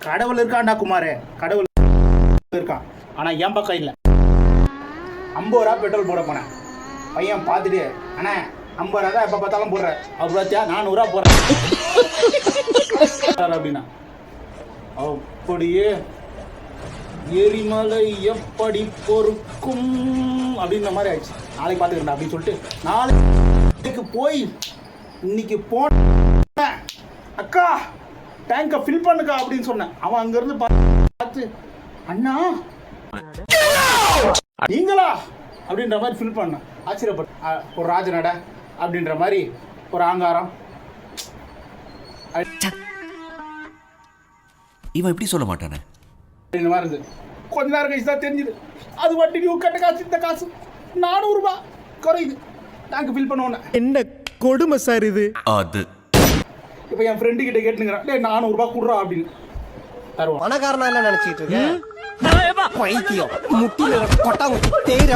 கடவுள் இருக்கான்டா குமாரே, கடவுள் இருக்கான். ஆனால் என் பக்கம் இல்லை. 50 ரூபா பெட்ரோல் போட போனேன். பையன் பார்த்துட்டு, அண்ணா 50 ரூபா தான் எப்போ பார்த்தாலும் போடுறேன். அவர் பார்த்தியா 400 ரூபா போடுறேன் அப்படின்னா, அப்படியே எரிமலை எப்படி பொறுக்கும் அப்படின்ற மாதிரி ஆயிடுச்சு. நாளைக்கு பார்த்துக்கிறேன் அப்படின்னு சொல்லிட்டு நாளைக்கு போய் இன்னைக்கு போன அக்கா டேங்கை ஃபில் பண்ணுக்கா அப்படின்னு சொன்னேன். அவன் அங்கேருந்து பார்த்து, அண்ணா நீங்களா அப்படின்ற மாதிரி ஃபில் பண்ணேன். ஆச்சரியப்பட்டு ஒரு ராஜநட அப்படின்ற மாதிரி ஒரு ஆங்காரம். இவன் எப்படி சொல்ல மாட்டானே இந்த மாதிரி இருந்தது. கொஞ்ச நேரம் கழிச்சு தான் தெரிஞ்சுது, அது வட்டி நியூ கட்ட காசு இந்த காசு 400 ரூபா குறையுது டேங்க் ஃபில் பண்ணுவோன்னு. என்ன கொடுமை சார் இது. அது இப்போ என் ஃப்ரெண்டு கிட்ட கேட்டுங்கிறான், டே 400 ரூபா கொடுறா அப்படின்னு தருவான். பணக்காரனா என்ன நினைச்சிட்டு இருக்கேன்? பைத்தியம் முட்டில கொட்டாங்க தேயிற